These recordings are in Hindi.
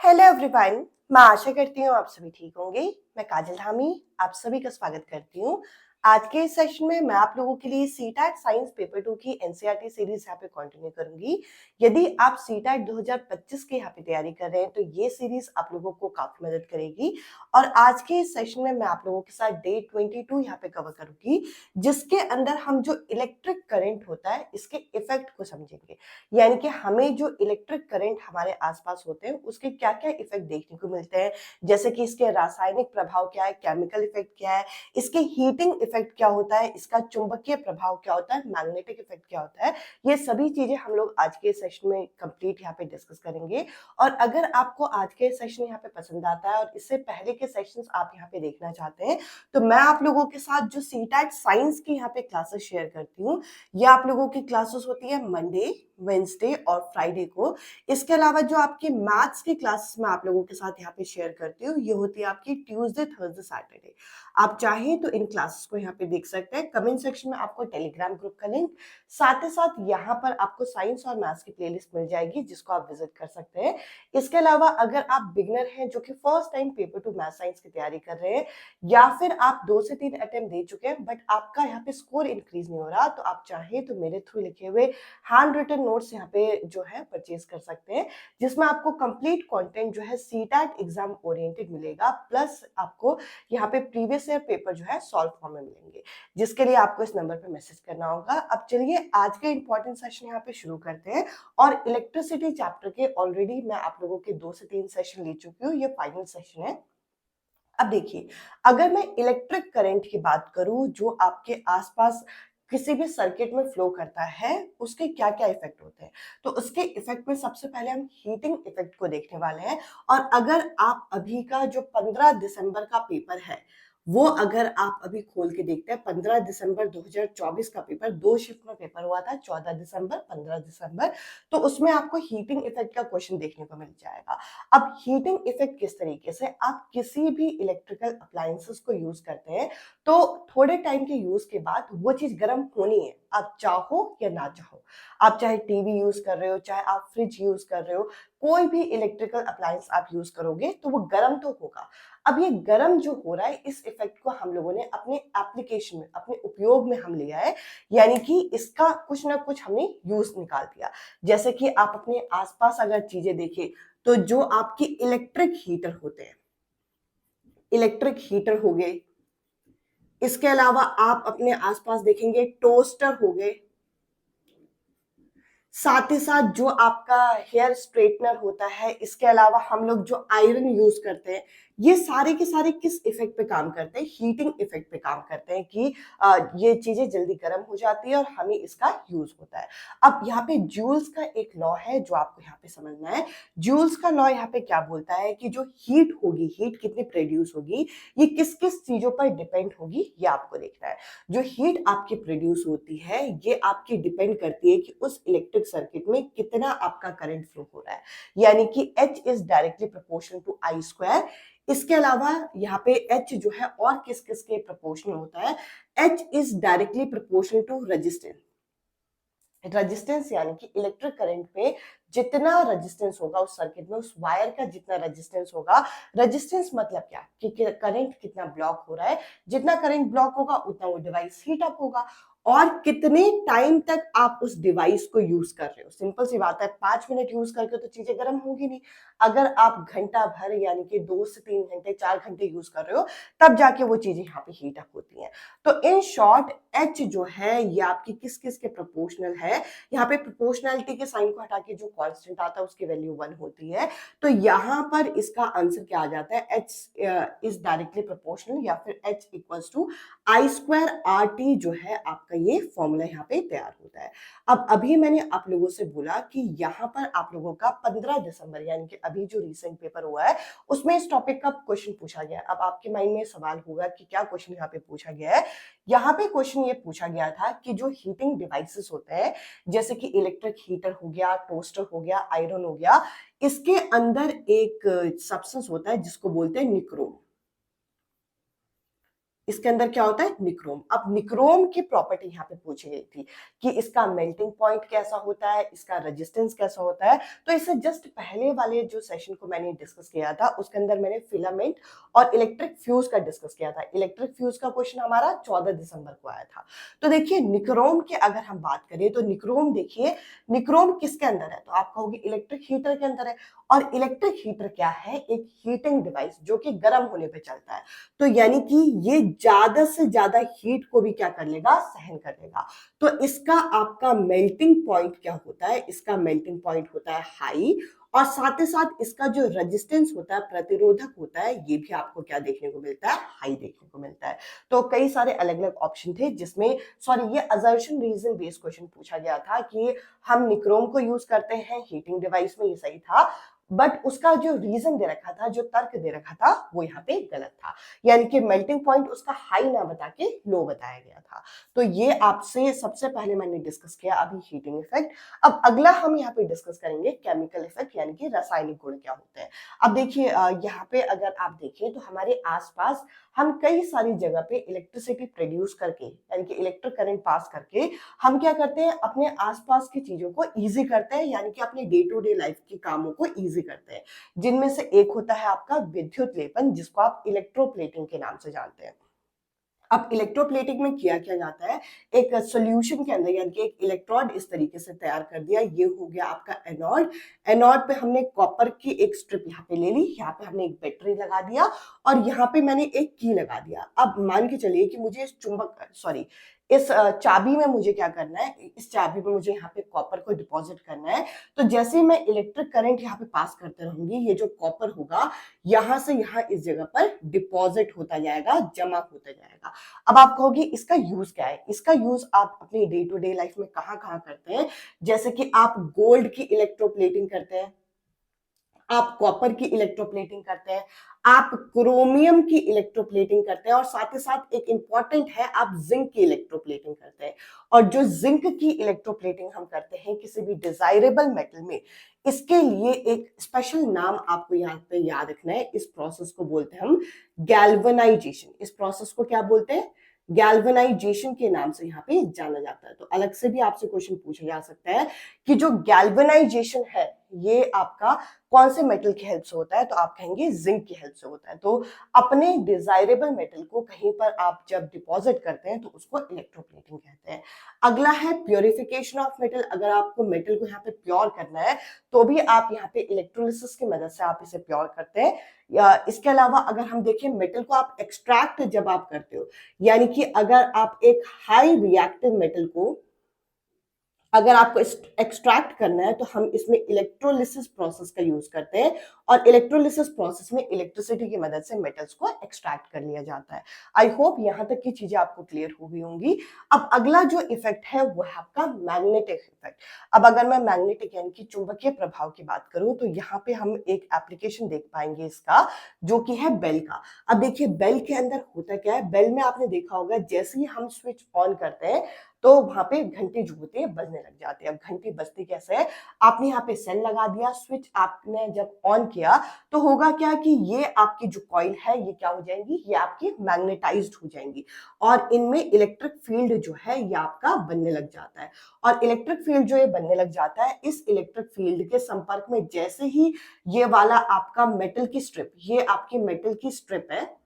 Hello everyone. मैं आशा करती हूँ आप सभी ठीक होंगे। मैं काजल धामी आप सभी का स्वागत करती हूँ। आज के इस सेशन में मैं आप लोगों के लिए सीटैट साइंस पेपर 2 की एनसीईआरटी सीरीज यहाँ पे कंटिन्यू करूंगी। यदि आप सीटैट 2025 की यहाँ पे तैयारी कर रहे हैं तो ये सीरीज आप लोगों को काफी मदद करेगी। और आज के इस सेशन में मैं आप लोगों के साथ डे 22 यहाँ पे कवर करूंगी, जिसके अंदर हम जो इलेक्ट्रिक करंट होता है इसके इफेक्ट को समझेंगे। यानी कि हमें जो इलेक्ट्रिक करंट हमारे आसपास होते हैं उसके क्या क्या इफेक्ट देखने को मिलते हैं, जैसे कि इसके रासायनिक प्रभाव क्या है, केमिकल इफेक्ट क्या है, इसके हीटिंग इफेक्ट क्या होता है, इसका चुंबकीय प्रभाव क्या होता है, मैग्नेटिक इफेक्ट क्या होता है। ये सभी चीजें हम लोग आज के सेशन में कंप्लीट यहाँ पे डिस्कस करेंगे। और अगर आपको आज के सेशन यहाँ पे पसंद आता है और इससे पहले के सेशंस आप यहाँ पे देखना चाहते हैं तो मैं आप लोगों के साथ जो सीटैट साइंस की यहाँ पे क्लासेस शेयर करती हूँ, ये आप लोगों की क्लासेस होती है मंडे, वेंसडे और फ्राइडे को। इसके अलावा जो आपकी मैथ्स की क्लासेस मैं आप लोगों के साथ यहाँ पे शेयर करती हूँ, ये होती है आपकी ट्यूसडे, थर्सडे, सैटरडे। आप चाहें तो इन क्लासेस को यहाँ पे देख सकते हैं। कमेंट सेक्शन में आपको टेलीग्राम ग्रुप का लिंक, साथ ही साथ यहाँ पर आपको साइंस और मैथ्स की प्लेलिस्ट मिल जाएगी जिसको आप विजिट कर सकते हैं। इसके अलावा अगर आप बिगनर हैं जो कि first time paper 2 math science की तैयारी कर रहे हैं, या फिर आप 2 से 3 अटेम्प्ट दे चुके हैं बट आपका यहाँ पे स्कोर इंक्रीज नहीं हो रहा, तो आप चाहें तो मेरे थ्रू लिखे हुए हैंड रिटन नोट्स यहाँ पे जो है परचेज कर सकते हैं, जिसमें आपको कंप्लीट कंटेंट जो है सीटैट एग्जाम ओरिएंटेड मिलेगा, प्लस आपको यहाँ पे प्रीवियस ईयर पेपर जो है सॉल्व फॉर्म में मिलेंगे, जिसके लिए आपको इस नंबर पे मैसेज करना होगा। अब चलिए आज के इंपॉर्टेंट सेशन यहाँ पे शुरू करते हैं। और इलेक्ट्रिसिटी चैप्टर के ऑलरेडी मैं आप लोगों के 2 से 3 सेशन ले चुकी हूँ, ये फाइनल सेशन है। अब देखिए, अगर मैं इलेक्ट्रिक करंट की बात करूं जो आपके आसपास किसी भी सर्किट में फ्लो करता है, उसके क्या क्या इफेक्ट होते हैं, तो उसके इफेक्ट में सबसे पहले हम हीटिंग इफेक्ट को देखने वाले हैं। और अगर आप अभी का जो 15 दिसंबर का पेपर है वो अगर आप अभी खोल के देखते हैं, 15 दिसंबर 2024 का पेपर, 2 शिफ्ट में पेपर हुआ था, 14 दिसंबर, 15 दिसंबर, तो उसमें आपको हीटिंग इफेक्ट का क्वेश्चन देखने को मिल जाएगा। अब हीटिंग इफेक्ट किस तरीके से, आप किसी भी इलेक्ट्रिकल अप्लायंसेस को यूज करते हैं तो थोड़े टाइम के यूज के बाद वो चीज गर्म होनी है, आप चाहो या ना चाहो। आप चाहे टीवी यूज कर रहे हो, चाहे आप फ्रिज यूज कर रहे हो, कोई भी इलेक्ट्रिकल अप्लायंस आप यूज करोगे तो वो गर्म तो होगा। अब ये गर्म जो हो रहा है, इस इफेक्ट को हम लोगों ने अपने एप्लीकेशन में, अपने उपयोग में हम लिया है, यानी कि इसका कुछ ना कुछ हमने यूज निकाल दिया। जैसे कि आप अपने आसपास अगर चीजें देखें तो जो आपके इलेक्ट्रिक हीटर होते हैं, इलेक्ट्रिक हीटर हो गए, इसके अलावा आप अपने आसपास देखेंगे टोस्टर हो गए, साथ ही साथ जो आपका हेयर स्ट्रेटनर होता है, इसके अलावा हम लोग जो आयरन यूज करते हैं, ये सारे के सारे किस इफेक्ट पे काम करते हैं, हीटिंग इफेक्ट पे काम करते हैं कि ये चीजें जल्दी गर्म हो जाती है और हमें इसका यूज होता है। अब यहाँ पे जूल्स का एक लॉ है जो आपको यहाँ पे समझना है। जूल्स का लॉ यहाँ पे क्या बोलता है कि जो हीट होगी, हीट कितनी प्रोड्यूस होगी, ये किस किस चीजों पर डिपेंड होगी, ये आपको देखना है। जो हीट आपकी प्रोड्यूस होती है ये आपकी डिपेंड करती है कि उस इलेक्ट्रिक सर्किट में कितना आपका करंट फ्लो हो रहा है, यानी कि H is directly proportional to I square. इसके अलावा यहाँ पे H जो है और किस किस के प्रोपोर्शनल होता है, H is directly proportional to resistance. Resistance यानी कि इलेक्ट्रिक करंट पे जितना रेजिस्टेंस होगा उस सर्किट में, उस वायर का जितना रेजिस्टेंस होगा। रेजिस्टेंस मतलब क्या कि करंट कितना ब्लॉक हो रहा है, जितना करंट ब्लॉक होगा उतना वो डिवाइस हीट अप होगा। और कितने टाइम तक आप उस डिवाइस को यूज कर रहे हो, सिंपल सी बात है, 5 मिनट यूज करके तो चीजें गर्म होगी नहीं। अगर आप घंटा भर यानी कि 2 से 3 घंटे, 4 घंटे यूज कर रहे हो, तब जाके वो चीजें यहाँ पे हीट अप होती हैं। तो इन शॉर्ट H जो है ये आपकी किस किस के प्रोपोर्शनल है। यहाँ पे प्रोपोर्शनैलिटी के साइन को हटा के जो कांस्टेंट आता है उसकी वैल्यू 1 होती है। तो यहाँ पर इसका आंसर क्या आ जाता है, H इज डायरेक्टली प्रोपोर्शनल या फिर H equals to I square RT जो है आपका, ये फॉर्मूला यहाँ पे तैयार होता है। अब अभी मैंने आप लोगों से बोला कि यहाँ पर आप लोगों का 15 दिसंबर यानी कि अभी जो रिसेंट पेपर हुआ है उसमें इस टॉपिक का क्वेश्चन पूछा गया है। अब आपके माइंड में सवाल होगा कि क्या क्वेश्चन यहाँ पे पूछा गया है। यहाँ पे क्वेश्चन ये पूछा गया था कि जो हीटिंग डिवाइसेस होते हैं, जैसे कि इलेक्ट्रिक हीटर हो गया, टोस्टर हो गया, आयरन हो गया, इसके अंदर एक सब्सटेंस होता है जिसको बोलते हैं निक्रोम। इसके अंदर क्या होता है, निक्रोम। अब निक्रोम की प्रॉपर्टी यहाँ पे पूछी गई थी कि इसका मेल्टिंग पॉइंट कैसा होता है, इसका रेजिस्टेंस कैसा होता है। तो इससे जस्ट पहले वाले जो सेशन को मैंने डिस्कस किया था उसके अंदर मैंने फिलामेंट और इलेक्ट्रिक फ्यूज का डिस्कस किया था। इलेक्ट्रिक फ्यूज का क्वेश्चन हमारा 14 दिसंबर को आया था। तो देखिए निक्रोम की अगर हम बात करें तो निक्रोम देखिए, निक्रोम किसके अंदर है, तो आप कहोगे इलेक्ट्रिक हीटर के अंदर है। और इलेक्ट्रिक हीटर क्या है, एक हीटिंग डिवाइस जो कि गर्म होने पे चलता है। तो यानी कि ये ज्यादा से ज्यादा हीट को भी क्या कर लेगा, सहन कर लेगा। तो इसका आपका मेल्टिंग पॉइंट क्या होता है, इसका मेल्टिंग पॉइंट होता है हाई। और साथ ही साथ इसका जो रेजिस्टेंस होता है, प्रतिरोधक होता है, ये भी आपको क्या देखने को मिलता है, हाई देखने को मिलता है। तो कई सारे अलग अलग ऑप्शन थे जिसमें, सॉरी, ये असर्शन रीजन बेस्ड क्वेश्चन पूछा गया था कि हम निक्रोम को यूज करते हैं हीटिंग डिवाइस में, ये सही था। बट उसका जो रीजन दे रखा था, जो तर्क दे रखा था, वो यहाँ पे गलत था। यानी कि मेल्टिंग पॉइंट उसका हाई ना बता के लो बताया गया था। तो ये आपसे सबसे पहले मैंने डिस्कस किया अभी हीटिंग इफेक्ट। अब अगला हम यहाँ पे डिस्कस करेंगे केमिकल इफेक्ट, यानी कि रासायनिक गुण क्या होते हैं। अब देखिए यहाँ पे अगर आप देखें तो हमारे आसपास हम कई सारी जगह पे इलेक्ट्रिसिटी प्रोड्यूस करके, यानी कि इलेक्ट्रिक करंट पास करके हम क्या करते हैं, अपने आसपास की चीजों को इजी करते हैं, यानी कि अपने डे टू डे लाइफ के कामों को इजी करते हैं। जिनमें से एक होता है आपका विद्युत लेपन, जिसको आप इलेक्ट्रोप्लेटिंग के नाम से जानते हैं। अब इलेक्ट्रोप्लेटिंग में किया क्या जाता है, एक सॉल्यूशन के अंदर, यानी कि एक इलेक्ट्रोड इस तरीके से तैयार कर दिया, ये हो गया आपका एनोड। एनोड पे हमने कॉपर की एक स्ट्रिप यहाँ पे ले ली, यहाँ पे हमने एक बैटरी लगा दिया और यहाँ पे मैंने एक की लगा दिया। अब मान के चलिए कि मुझे इस चुंबक, सॉरी, इस चाबी में मुझे क्या करना है, इस चाबी में मुझे यहाँ पे कॉपर को डिपॉजिट करना है। तो जैसे ही मैं इलेक्ट्रिक करंट यहाँ पे पास करते रहूंगी, ये जो कॉपर होगा यहां से यहां इस जगह पर डिपॉजिट होता जाएगा, जमा होता जाएगा। अब आप कहोगे इसका यूज क्या है, इसका यूज आप अपनी डे टू डे लाइफ में कहां कहां करते हैं। जैसे कि आप गोल्ड की इलेक्ट्रोप्लेटिंग करते हैं, आप कॉपर की इलेक्ट्रोप्लेटिंग करते हैं, आप क्रोमियम की इलेक्ट्रोप्लेटिंग करते हैं और साथ ही साथ एक इंपॉर्टेंट है, आप जिंक की इलेक्ट्रोप्लेटिंग करते हैं। और जो जिंक की इलेक्ट्रोप्लेटिंग हम करते हैं किसी भी डिजायरेबल मेटल में, इसके लिए एक स्पेशल नाम आपको यहाँ पे याद रखना है। इस प्रोसेस को बोलते हैं हम गैल्वेनाइजेशन। इस प्रोसेस को क्या बोलते हैं, गैल्वेनाइजेशन के नाम से यहाँ पे जाना जाता है। तो अलग से भी आपसे क्वेश्चन पूछा जा सकता है कि जो गैल्वेनाइजेशन है ये आपका कौन से मेटल की हेल्प से होता है, तो आप कहेंगे जिंक की हेल्प से होता है। तो अपने डिजायरेबल मेटल को कहीं पर आप जब डिपॉजिट करते हैं तो उसको इलेक्ट्रोप्लेटिंग कहते हैं। अगला है प्योरिफिकेशन ऑफ मेटल। अगर आपको मेटल को यहाँ पे प्योर करना है तो भी आप यहाँ पे इलेक्ट्रोलिसिस की मदद से आप इसे प्योर करते हैं। या इसके अलावा अगर हम देखें मेटल को आप एक्सट्रैक्ट जब आप करते हो, यानी कि अगर आप एक हाई रिएक्टिव मेटल को अगर आपको एक्सट्रैक्ट करना है तो हम इसमें इलेक्ट्रोलिसिस प्रोसेस का यूज करते हैं। और इलेक्ट्रोलिसिस प्रोसेस में इलेक्ट्रिसिटी की मदद से मेटल्स को एक्सट्रैक्ट कर लिया जाता है। आई होप यहां तक की चीजें आपको क्लियर हो गई होंगी। अब अगला जो इफेक्ट है वो है आपका मैग्नेटिक इफेक्ट। अब अगर मैं मैग्नेटिक यानी कि चुंबकीय प्रभाव की बात करूं तो यहाँ पे हम एक एप्लीकेशन देख पाएंगे इसका, जो कि है बेल का। अब देखिए बेल के अंदर होता क्या है, बेल में आपने देखा होगा जैसे ही हम स्विच ऑन करते हैं तो वहां पे घंटी जो होती है बजने लग जाती है। अब घंटी बजती कैसे है, आपने यहाँ पे सेल लगा दिया, स्विच आपने जब ऑन किया तो होगा क्या कि ये आपकी जो कॉइल है ये क्या हो जाएंगी, ये आपकी मैग्नेटाइज्ड हो जाएंगी और इनमें इलेक्ट्रिक फील्ड जो है ये आपका बनने लग जाता है। और इलेक्ट्रिक फील्ड जो ये बनने लग जाता है, इस इलेक्ट्रिक फील्ड के संपर्क में जैसे ही ये वाला आपका मेटल की स्ट्रिप, ये आपकी मेटल की स्ट्रिप है,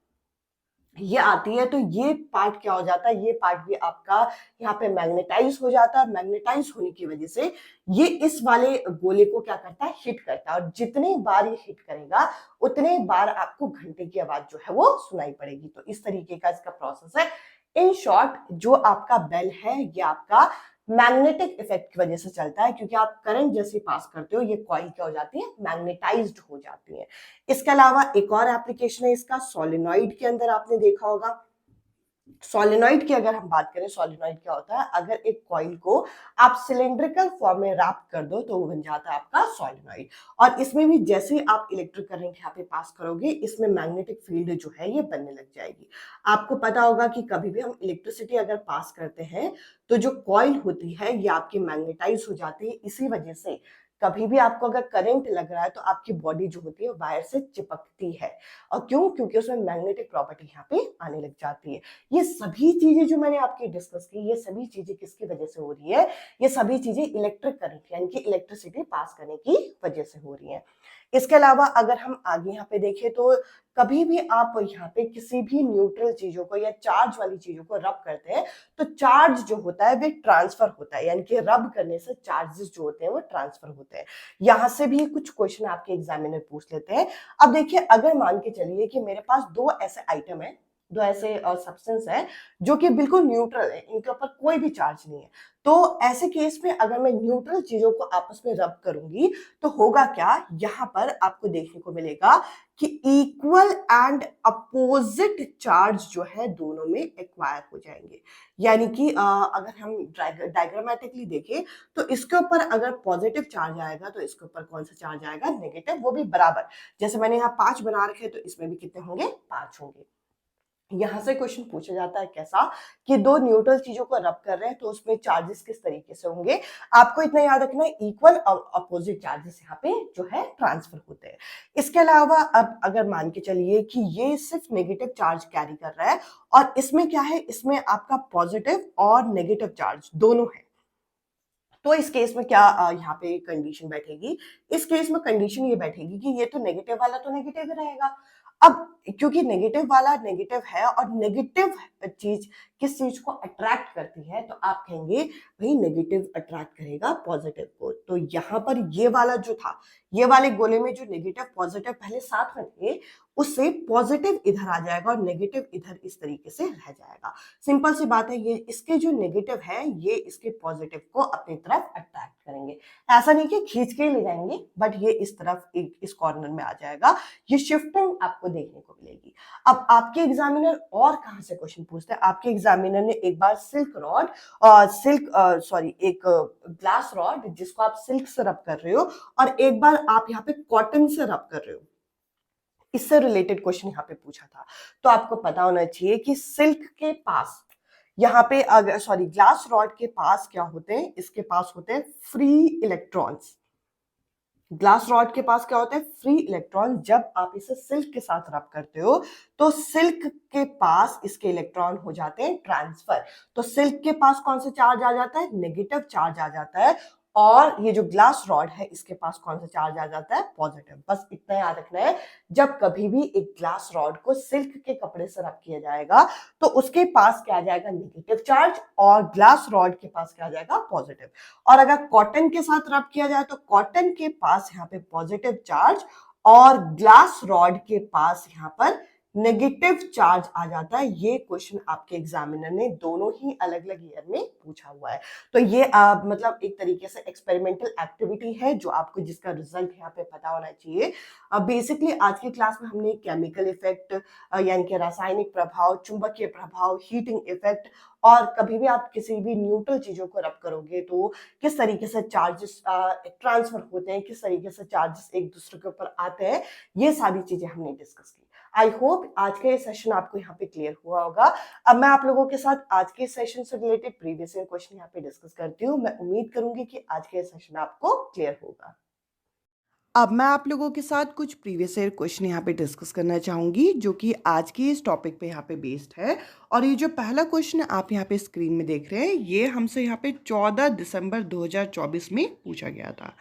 ये आती है, तो ये पार्ट क्या हो जाता है, ये पार्ट भी आपका यहाँ पे मैग्नेटाइज हो जाता है। मैग्नेटाइज होने की वजह से ये इस वाले गोले को क्या करता है, हिट करता है। और जितने बार ये हिट करेगा उतने बार आपको घंटे की आवाज जो है वो सुनाई पड़ेगी। तो इस तरीके का इसका प्रोसेस है। इन शॉर्ट जो आपका बेल है ये आपका मैग्नेटिक इफेक्ट की वजह से चलता है, क्योंकि आप करंट जैसे पास करते हो ये कॉइल क्या हो जाती है, मैग्नेटाइज्ड हो जाती है। इसके अलावा एक और एप्लीकेशन है इसका सोलेनॉइड के अंदर, आपने देखा होगा। सोलेनॉइड की अगर हम बात करें, सोलेनॉइड क्या होता है, अगर एक कॉइल को आप सिलिंड्रिकल फॉर्म में रैप कर दो तो वो बन जाता है आपका सोलेनॉइड। और इसमें भी जैसे ही आप इलेक्ट्रिक करंट यहाँ पे पास करोगे इसमें मैग्नेटिक फील्ड जो है ये बनने लग जाएगी। आपको पता होगा कि कभी भी हम इलेक्ट्रिसिटी अगर पास करते हैं तो जो कॉइल होती है ये आपकी मैग्नेटाइज हो जाती है, इसी वजह से कभी भी आपको अगर करंट लग रहा है तो आपकी बॉडी जो होती है वायर से चिपकती है। और क्यों? क्योंकि उसमें मैग्नेटिक प्रॉपर्टी यहाँ पे आने लग जाती है। ये सभी चीजें जो मैंने आपकी डिस्कस की, ये सभी चीजें किसकी वजह से हो रही है? ये सभी चीजें इलेक्ट्रिक करंट यानी कि इलेक्ट्रिसिटी पास करने की वजह से हो रही है। इसके अलावा अगर हम आगे यहाँ पे देखें तो कभी भी आप यहाँ पे किसी भी न्यूट्रल चीजों को या चार्ज वाली चीजों को रब करते हैं तो चार्ज जो होता है वे ट्रांसफर होता है, यानी कि रब करने से चार्जेस जो होते हैं वो ट्रांसफर होते हैं। यहां से भी कुछ क्वेश्चन आपके एग्जामिनर पूछ लेते हैं। अब देखिए, अगर मान के चलिए कि मेरे पास दो ऐसे आइटम है, दो ऐसे सब्सटेंस है जो कि बिल्कुल न्यूट्रल है, इनके ऊपर कोई भी चार्ज नहीं है, तो ऐसे केस में अगर मैं न्यूट्रल चीजों को आपस में रब करूंगी तो होगा क्या? यहाँ पर आपको देखने को मिलेगा कि इक्वल एंड अपोजिट चार्ज जो है दोनों में एक्वायर हो जाएंगे। यानी कि अगर हम डायग्रामेटिकली देखें तो इसके ऊपर अगर पॉजिटिव चार्ज आएगा तो इसके ऊपर कौन सा चार्ज आएगा? नेगेटिव, वो भी बराबर। जैसे मैंने यहाँ 5 बना रखे तो इसमें भी कितने होंगे? 5 होंगे। यहां से क्वेश्चन पूछा जाता है कैसा कि दो न्यूट्रल चीजों को रब कर रहे हैं तो उसमें चार्जेस किस तरीके से होंगे। आपको इतना याद रखना है, इक्वल और अपोजिट चार्जेस यहाँ पे जो है ट्रांसफर होते हैं। इसके अलावा अब अगर मान के चलिए कि ये सिर्फ नेगेटिव चार्ज कैरी कर रहा है और इसमें क्या है? इसमें आपका पॉजिटिव और नेगेटिव चार्ज दोनों है, तो इस केस में क्या यहाँ पे कंडीशन बैठेगी? इस केस में कंडीशन ये बैठेगी कि ये तो नेगेटिव वाला तो नेगेटिव रहेगा। अब क्योंकि नेगेटिव वाला नेगेटिव है और नेगेटिव चीज किस चीज को अट्रैक्ट करती है, तो आप कहेंगे भाई नेगेटिव अट्रैक्ट करेगा पॉजिटिव को। तो यहाँ पर ये वाला जो था, ये वाले गोले में जो नेगेटिव पॉजिटिव पहले साथ में थे, उससे पॉजिटिव इधर आ जाएगा और नेगेटिव इधर इस तरीके से रह जाएगा। सिंपल सी बात है, ये इसके जो नेगेटिव है ये इसके पॉजिटिव को अपनी तरफ अट्रैक्ट करेंगे। ऐसा नहीं कि खींच के ले जाएंगे, बट ये इस तरफ इस कॉर्नर में आ जाएगा। ये शिफ्टिंग आपको देखने को मिलेगी। अब आपके एग्जामिनर और कहां से क्वेश्चन पूछते हैं? आपके एग्जामिनर ने एक बार एक ग्लास रॉड जिसको आप सिल्क से रब कर रहे हो और एक बार आप यहाँ पे कॉटन से रब कर रहे हो, इससे रिलेटेड क्वेश्चन यहाँ पे पूछा था। तो आपको पता होना चाहिए कि सिल्क के पास यहाँ पे अगर ग्लास रॉड के पास क्या होते हैं? इसके पास होते हैं फ्री इलेक्ट्रॉन्स। ग्लास रॉड के पास क्या होता है? Free electron. जब आप इसे सिल्क के साथ रब करते हो तो सिल्क के पास इसके इलेक्ट्रॉन हो जाते हैं ट्रांसफर। तो सिल्क के पास कौन सा चार्ज आ जाता है? नेगेटिव चार्ज आ जाता है। और ये जो ग्लास रॉड है इसके पास कौन सा चार्ज आ जाता है? पॉजिटिव। बस इतना याद रखना है, जब कभी भी एक ग्लास रॉड को सिल्क के कपड़े से रब किया जाएगा तो उसके पास क्या आ जाएगा? नेगेटिव चार्ज, और ग्लास रॉड के पास क्या आ जाएगा? पॉजिटिव। और अगर कॉटन के साथ रब किया जाए तो कॉटन के पास यहाँ पे पॉजिटिव चार्ज और ग्लास रॉड के पास यहाँ पर नेगेटिव चार्ज आ जाता है। ये क्वेश्चन आपके एग्जामिनर ने दोनों ही अलग अलग ईयर में पूछा हुआ है। तो ये मतलब एक तरीके से एक्सपेरिमेंटल एक्टिविटी है जो आपको, जिसका रिजल्ट यहाँ पे पता होना चाहिए। बेसिकली आज की क्लास में हमने केमिकल इफेक्ट यानी कि रासायनिक प्रभाव, चुंबकीय प्रभाव, हीटिंग इफेक्ट, और कभी भी आप किसी भी न्यूट्रल चीजों को रब करोगे तो किस तरीके से चार्जेस ट्रांसफर होते हैं, किस तरीके से चार्जेस एक दूसरे के ऊपर आते हैं, ये सारी चीजें हमने डिस्कस की। आई होप आज का ये सेशन आपको यहाँ पे क्लियर हुआ होगा। अब मैं आप लोगों के साथ आज के सेशन से रिलेटेड प्रीवियस ईयर क्वेश्चन यहाँ पे डिस्कस करती हूँ। मैं उम्मीद करूंगी कि आज का ये सेशन आपको क्लियर होगा। अब मैं आप लोगों के साथ कुछ प्रीवियस ईयर क्वेश्चन यहाँ पे डिस्कस करना चाहूँगी जो कि आज के इस टॉपिक पे यहाँ पे बेस्ड है। और ये जो पहला क्वेश्चन आप यहाँ पे स्क्रीन में देख रहे हैं, ये हमसे यहाँ पे 14 दिसंबर 2024 में पूछा गया था।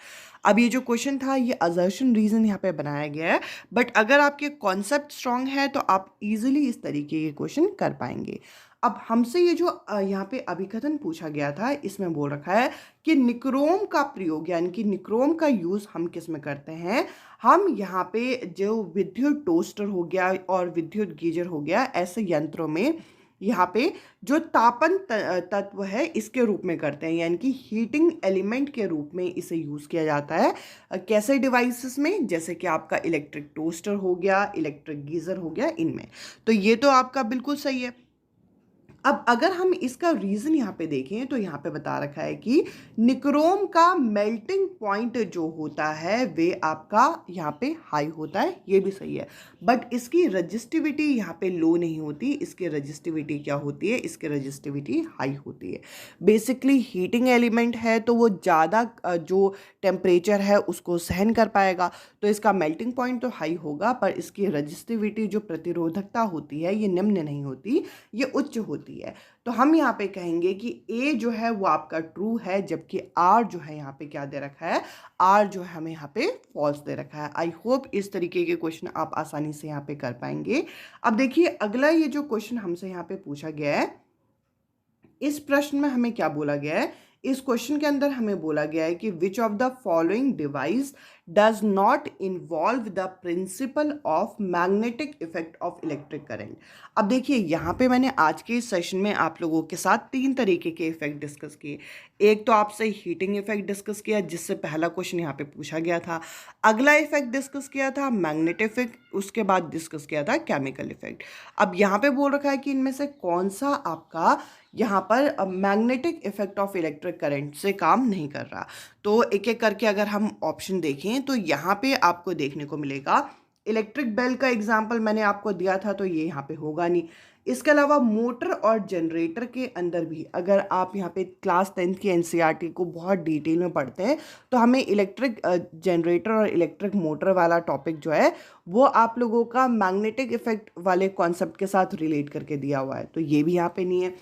अब ये जो क्वेश्चन था ये असर्शन रीजन यहाँ पे बनाया गया है, बट अगर आपके कॉन्सेप्ट स्ट्रांग है तो आप इजीली इस तरीके के क्वेश्चन कर पाएंगे। अब हमसे ये जो यहाँ पे अभिकथन पूछा गया था, इसमें बोल रखा है कि निक्रोम का प्रयोग, यानी कि निक्रोम का यूज़ हम किस में करते हैं? हम यहाँ पे जो विद्युत टोस्टर हो गया और विद्युत गीजर हो गया, ऐसे यंत्रों में यहाँ पे जो तापन तत्व है इसके रूप में करते हैं, यानी कि हीटिंग एलिमेंट के रूप में इसे यूज़ किया जाता है। कैसे डिवाइसेस में? जैसे कि आपका इलेक्ट्रिक टोस्टर हो गया, इलेक्ट्रिक गीजर हो गया, इनमें। तो ये तो आपका बिल्कुल सही है। अब अगर हम इसका रीज़न यहाँ पे देखें तो यहाँ पे बता रखा है कि निक्रोम का मेल्टिंग पॉइंट जो होता है वे आपका यहाँ पे हाई होता है, ये भी सही है, बट इसकी रजिस्टिविटी यहाँ पे लो नहीं होती। इसकी रजिस्टिविटी क्या होती है? इसकी रजिस्टिविटी हाई होती है। बेसिकली हीटिंग एलिमेंट है तो वो ज़्यादा जो टेम्परेचर है उसको सहन कर पाएगा, तो इसका मेल्टिंग पॉइंट तो हाई होगा, पर इसकी रजिस्टिविटी जो प्रतिरोधकता होती है ये निम्न नहीं होती, ये उच्च होती है। तो हम यहाँ पे कहेंगे कि ए जो है वो आपका ट्रू है, जबकि आर जो है यहाँ पे क्या दे रखा है? आर जो है हमें यहाँ पे फॉल्स दे रखा है। आई होप इस तरीके के क्वेश्चन आप आसानी से यहाँ पे कर पाएंगे। अब देखिए अगला ये जो क्वेश्चन हमसे यहाँ पे पूछा गया है, इस प्रश्न में हमें क्या बोला गया है? इस क्वेश्चन के अंदर हमें बोला गया है कि which of the following device does not involve the principle of magnetic effect of electric current. अब देखिए यहाँ पे मैंने आज के इस सेशन में आप लोगों के साथ 3 तरीके के इफेक्ट डिस्कस किए। एक तो आपसे हीटिंग इफेक्ट डिस्कस किया, जिससे पहला क्वेश्चन यहाँ पे पूछा गया था। अगला इफेक्ट डिस्कस किया था मैग्नेटिक इफेक्ट, उसके बाद डिस्कस किया था केमिकल इफेक्ट। अब यहाँ पे बोल रखा है कि इनमें से कौन सा आपका यहाँ पर magnetic effect of electric current से काम नहीं कर रहा। तो एक एक करके अगर हम ऑप्शन देखें तो यहाँ पे आपको देखने को मिलेगा, इलेक्ट्रिक बेल का एग्जाम्पल मैंने आपको दिया था तो ये यहाँ पे होगा नहीं। इसके अलावा मोटर और जनरेटर के अंदर भी अगर आप यहाँ पे क्लास 10th की एनसीईआरटी को बहुत डिटेल में पढ़ते हैं तो हमें इलेक्ट्रिक जनरेटर और इलेक्ट्रिक मोटर वाला टॉपिक जो है वो आप लोगों का मैग्नेटिक इफेक्ट वाले कॉन्सेप्ट के साथ रिलेट करके दिया हुआ है, तो ये भी यहाँ पे नहीं है।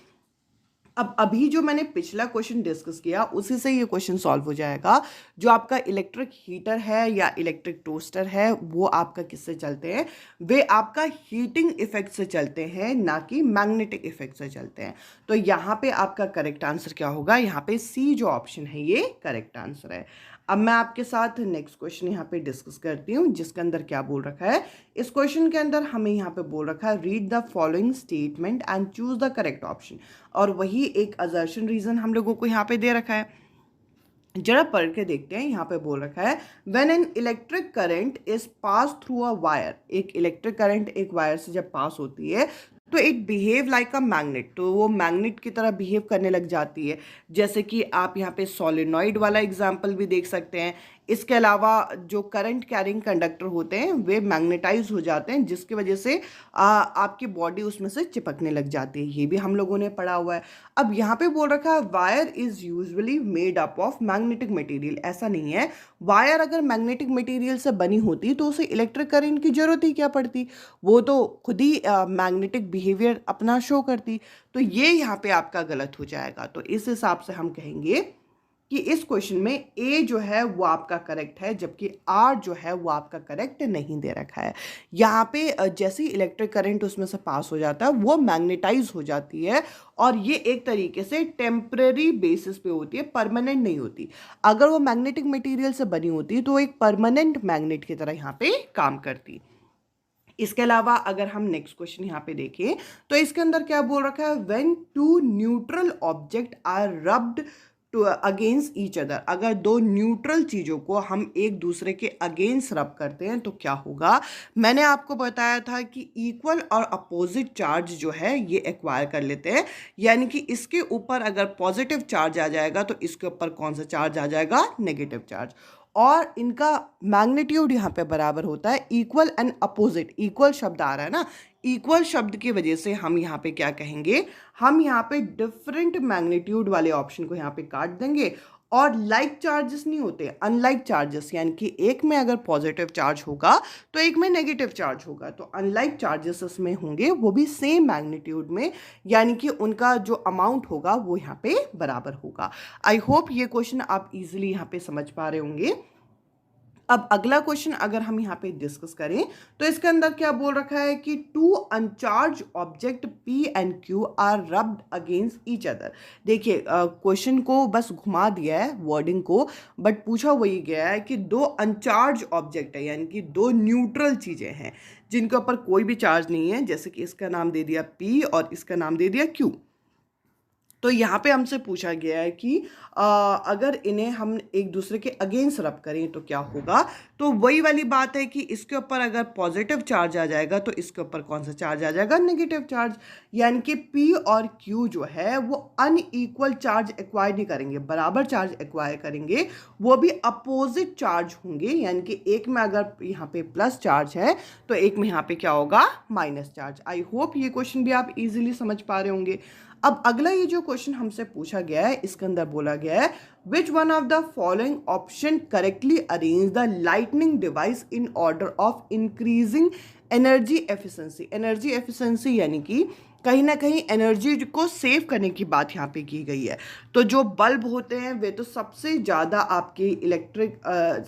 अब अभी जो मैंने पिछला क्वेश्चन डिस्कस किया उसी से ये क्वेश्चन सॉल्व हो जाएगा। जो आपका इलेक्ट्रिक हीटर है या इलेक्ट्रिक टोस्टर है वो आपका किससे चलते हैं? वे आपका हीटिंग इफेक्ट से चलते हैं, ना कि मैग्नेटिक इफेक्ट से चलते हैं। तो यहाँ पे आपका करेक्ट आंसर क्या होगा? यहाँ पे सी जो ऑप्शन है ये करेक्ट आंसर है। अब मैं आपके साथ नेक्स्ट क्वेश्चन यहाँ पे डिस्कस करती हूँ, जिसके अंदर क्या बोल रखा है। इस क्वेश्चन के अंदर हमें यहाँ पे बोल रखा है read the following statement and choose the correct option, और वही एक असर्शन रीजन हम लोगों को यहाँ पे दे रखा है। जरा पढ़ के देखते हैं। यहाँ पे बोल रखा है when an electric current is pass through a wire, एक इलेक्ट्रिक करंट एक वायर से जब पास होती है तो it behave like a magnet, तो वो मैग्नेट की तरह बिहेव करने लग जाती है। जैसे कि आप यहाँ पे सोलेनॉइड वाला एग्जाम्पल भी देख सकते हैं। इसके अलावा जो करंट कैरिंग कंडक्टर होते हैं वे मैग्नेटाइज हो जाते हैं, जिसकी वजह से आपकी बॉडी उसमें से चिपकने लग जाती है, ये भी हम लोगों ने पढ़ा हुआ है। अब यहाँ पे बोल रखा है wire is usually made up of magnetic material, ऐसा नहीं है। वायर अगर मैग्नेटिक मटेरियल से बनी होती तो उसे इलेक्ट्रिक करंट की जरूरत ही क्या पड़ती, वो तो खुद ही मैग्नेटिक बिहेवियर अपना शो करती। तो ये यहाँ पे आपका गलत हो जाएगा। तो इस हिसाब से हम कहेंगे कि इस क्वेश्चन में ए जो है वो आपका करेक्ट है, जबकि आर जो है वो आपका करेक्ट नहीं दे रखा है। यहाँ पे जैसे ही इलेक्ट्रिक करंट उसमें से पास हो जाता है वो मैग्नेटाइज हो जाती है, और ये एक तरीके से टेम्पररी बेसिस पे होती है, परमानेंट नहीं होती। अगर वो मैग्नेटिक मटेरियल से बनी होती तो एक परमानेंट मैग्नेट की तरह यहाँ पे काम करती। इसके अलावा अगर हम नेक्स्ट क्वेश्चन यहाँ पे देखें तो इसके अंदर क्या बोल रखा है, when two neutral object are rubbed to against each other, अगर दो न्यूट्रल चीज़ों को हम एक दूसरे के अगेंस्ट रब करते हैं तो क्या होगा। मैंने आपको बताया था कि इक्वल और अपोजिट चार्ज जो है ये एक्वायर कर लेते हैं, यानी कि इसके ऊपर अगर पॉजिटिव चार्ज आ जाएगा तो इसके ऊपर कौन सा चार्ज आ जाएगा? Negative charge. और इनका मैग्नीट्यूड यहाँ पे बराबर होता है इक्वल एंड अपोजिट। इक्वल शब्द आ रहा है ना, इक्वल शब्द की वजह से हम यहाँ पे क्या कहेंगे, हम यहाँ पे डिफरेंट मैग्नीट्यूड वाले ऑप्शन को यहाँ पे काट देंगे। और लाइक चार्जेस नहीं होते, अनलाइक चार्जेस, यानी कि एक में अगर पॉजिटिव चार्ज होगा तो एक में नेगेटिव चार्ज होगा, तो अनलाइक चार्जेस इसमें होंगे वो भी सेम मैग्नीट्यूड में, यानी कि उनका जो अमाउंट होगा वो यहाँ पे बराबर होगा। आई होप ये क्वेश्चन आप इजीली यहाँ पे समझ पा रहे होंगे। अब अगला क्वेश्चन अगर हम यहाँ पे डिस्कस करें तो इसके अंदर क्या बोल रखा है कि two uncharge object P and Q are rubbed against each other. देखिए क्वेश्चन को बस घुमा दिया है वर्डिंग को, बट पूछा वही गया है कि दो अनचार्ज ऑब्जेक्ट है, यानी कि दो न्यूट्रल चीज़ें हैं जिनके ऊपर कोई भी चार्ज नहीं है, जैसे कि इसका नाम दे दिया पी और इसका नाम दे दिया क्यू। तो यहाँ पे हमसे पूछा गया है कि अगर इन्हें हम एक दूसरे के अगेंस्ट रब करें तो क्या होगा। तो वही वाली बात है कि इसके ऊपर अगर पॉजिटिव चार्ज आ जाएगा तो इसके ऊपर कौन सा चार्ज आ जाएगा, नेगेटिव चार्ज। यानी कि P और Q जो है वो अनइक्वल चार्ज एक्वायर नहीं करेंगे, बराबर चार्ज एक्वायर करेंगे, वो भी अपोजिट चार्ज होंगे। यानी कि एक में अगर यहाँ पे प्लस चार्ज है तो एक में यहाँ पे क्या होगा, माइनस चार्ज। आई होप ये क्वेश्चन भी आप इजीली समझ पा रहे होंगे। अब अगला ये जो क्वेश्चन हमसे पूछा गया है, इसके अंदर बोला गया है which one of the following option correctly arrange the lightning device in order of increasing energy efficiency. Energy efficiency यानी कि कहीं ना कहीं एनर्जी को सेव करने की बात यहाँ पे की गई है। तो जो बल्ब होते हैं वे तो सबसे ज़्यादा आपके इलेक्ट्रिक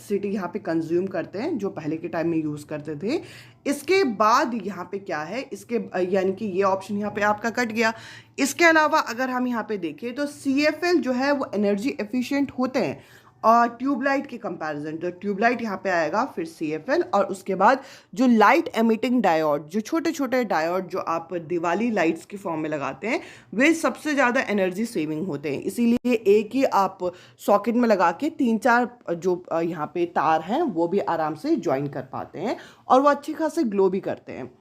सिटी यहाँ पे कंज्यूम करते हैं, जो पहले के टाइम में यूज़ करते थे। इसके बाद यहाँ पे क्या है, इसके यानी कि ये ऑप्शन यहाँ पे आपका कट गया। इसके अलावा अगर हम यहाँ पे देखें तो CFL जो है वो एनर्जी एफिशिएंट होते हैं और ट्यूबलाइट के कंपैरिजन। तो ट्यूबलाइट यहाँ पे आएगा, फिर CFL, और उसके बाद जो लाइट एमिटिंग डायोड, जो छोटे छोटे डायोड जो आप दिवाली लाइट्स के फॉर्म में लगाते हैं, वे सबसे ज़्यादा एनर्जी सेविंग होते हैं। इसीलिए एक ही आप सॉकेट में लगा के 3-4 जो यहाँ पे तार हैं वो भी आराम से ज्वाइन कर पाते हैं और वो अच्छे खासे ग्लो भी करते हैं।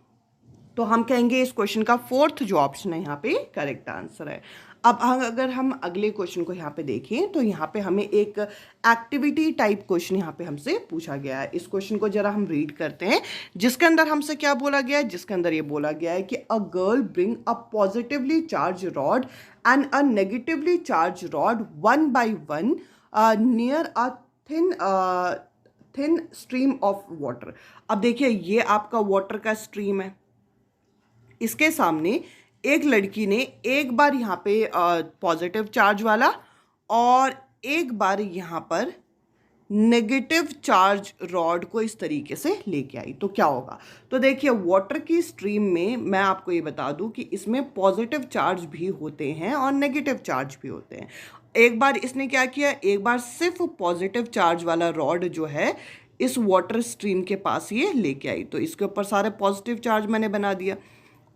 तो हम कहेंगे इस क्वेश्चन का फोर्थ जो ऑप्शन है यहाँ पे करेक्ट आंसर है। अब अगर हम अगले क्वेश्चन को यहाँ पे देखें तो यहाँ पे हमें एक एक्टिविटी टाइप क्वेश्चन यहाँ पे हमसे पूछा गया है। इस क्वेश्चन को जरा हम रीड करते हैं, जिसके अंदर हमसे क्या बोला गया है। जिसके अंदर ये बोला गया है कि a girl bring a positively charge rod and a negatively charge rod one by one near a thin stream of water. अब देखिए ये आपका वाटर का स्ट्रीम है, इसके सामने एक लड़की ने एक बार यहाँ पे पॉजिटिव चार्ज वाला और एक बार यहाँ पर नेगेटिव चार्ज रॉड को इस तरीके से लेके आई, तो क्या होगा। तो देखिए वाटर की स्ट्रीम में मैं आपको ये बता दूं कि इसमें पॉजिटिव चार्ज भी होते हैं और नेगेटिव चार्ज भी होते हैं। एक बार इसने क्या किया, एक बार सिर्फ पॉजिटिव चार्ज वाला रॉड जो है इस वाटर स्ट्रीम के पास ये लेके आई, तो इसके ऊपर सारे पॉजिटिव चार्ज मैंने बना दिया।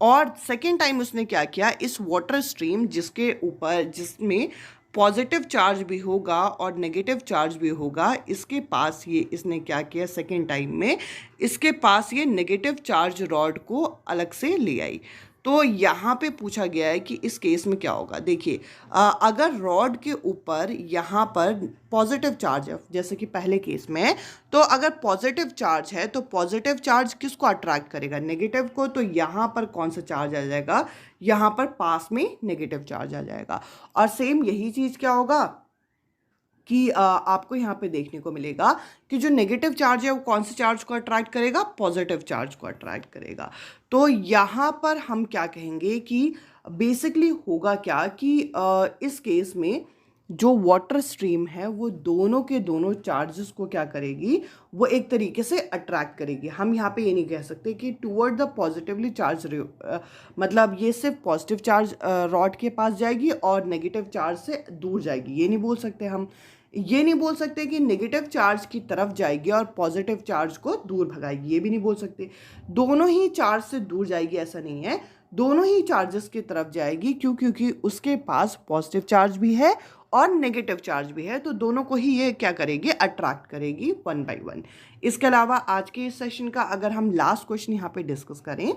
और सेकेंड टाइम उसने क्या किया, इस वाटर स्ट्रीम जिसके ऊपर जिसमें पॉजिटिव चार्ज भी होगा और नेगेटिव चार्ज भी होगा, इसके पास ये इसने क्या किया, सेकेंड टाइम में इसके पास ये नेगेटिव चार्ज रॉड को अलग से ले आई। तो यहाँ पे पूछा गया है कि इस केस में क्या होगा। देखिए अगर रॉड के ऊपर यहाँ पर पॉजिटिव चार्ज है, जैसे कि पहले केस में है, तो अगर पॉजिटिव चार्ज है तो पॉजिटिव चार्ज किसको अट्रैक्ट करेगा, नेगेटिव को। तो यहाँ पर कौन सा चार्ज आ जाएगा, यहाँ पर पास में नेगेटिव चार्ज आ जाएगा। और सेम यही चीज़ क्या होगा कि आपको यहाँ पे देखने को मिलेगा कि जो नेगेटिव चार्ज है वो कौन से चार्ज को अट्रैक्ट करेगा, पॉजिटिव चार्ज को अट्रैक्ट करेगा। तो यहाँ पर हम क्या कहेंगे कि बेसिकली होगा क्या कि इस केस में जो वाटर स्ट्रीम है वो दोनों के दोनों चार्जेस को क्या करेगी, वो एक तरीके से अट्रैक्ट करेगी। हम यहाँ पे ये नहीं कह सकते कि टुवर्ड द पॉजिटिवली चार्ज मतलब ये सिर्फ पॉजिटिव चार्ज रॉड के पास जाएगी और नेगेटिव चार्ज से दूर जाएगी, ये नहीं बोल सकते। हम ये नहीं बोल सकते कि नेगेटिव चार्ज की तरफ जाएगी और पॉजिटिव चार्ज को दूर भगाएगी, ये भी नहीं बोल सकते। दोनों ही चार्ज से दूर जाएगी ऐसा नहीं है, दोनों ही चार्जेस की तरफ जाएगी। क्योंकि उसके पास पॉजिटिव चार्ज भी है और नेगेटिव चार्ज भी है, तो दोनों को ही ये क्या करेगी, अट्रैक्ट करेगी वन बाय वन। इसके अलावा आज के इस सेशन का अगर हम लास्ट क्वेश्चन यहाँ पे डिस्कस करें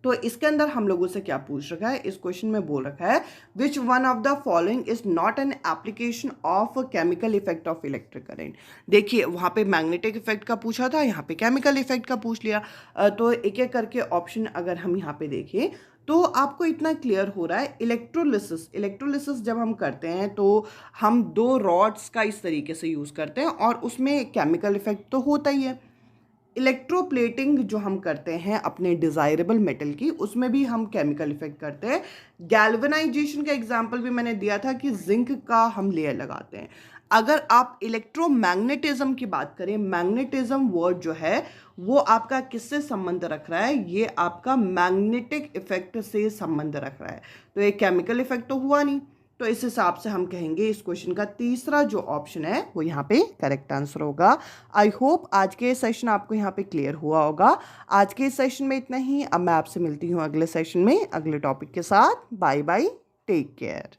तो इसके अंदर हम लोगों से क्या पूछ रखा है, इस क्वेश्चन में बोल रखा है which one of the following is not an application of chemical effect of electric current. देखिए वहाँ पे मैग्नेटिक इफेक्ट का पूछा था, यहाँ पे केमिकल इफेक्ट का पूछ लिया। तो एक एक करके ऑप्शन अगर हम यहाँ पे देखें तो आपको इतना क्लियर हो रहा है। इलेक्ट्रोलिसिस जब हम करते हैं तो हम 2 रॉड्स का इस तरीके से यूज़ करते हैं और उसमें केमिकल इफेक्ट तो होता ही है। इलेक्ट्रोप्लेटिंग जो हम करते हैं अपने डिज़ायरेबल मेटल की, उसमें भी हम केमिकल इफेक्ट करते हैं। गैल्वेनाइजेशन का एग्जांपल भी मैंने दिया था कि जिंक का हम लेयर लगाते हैं। अगर आप इलेक्ट्रोमैग्नेटिज्म की बात करें, मैग्नेटिज्म वर्ड जो है वो आपका किससे संबंध रख रहा है, ये आपका मैग्नेटिक इफेक्ट से संबंध रख रहा है। तो ये केमिकल इफेक्ट तो हुआ नहीं, तो इस हिसाब से हम कहेंगे इस क्वेश्चन का तीसरा जो ऑप्शन है वो यहाँ पे करेक्ट आंसर होगा। आई होप आज के सेशन आपको यहाँ पे क्लियर हुआ होगा। आज के सेशन में इतना ही। अब मैं आपसे मिलती हूँ अगले सेशन में अगले टॉपिक के साथ। Bye bye. Take care.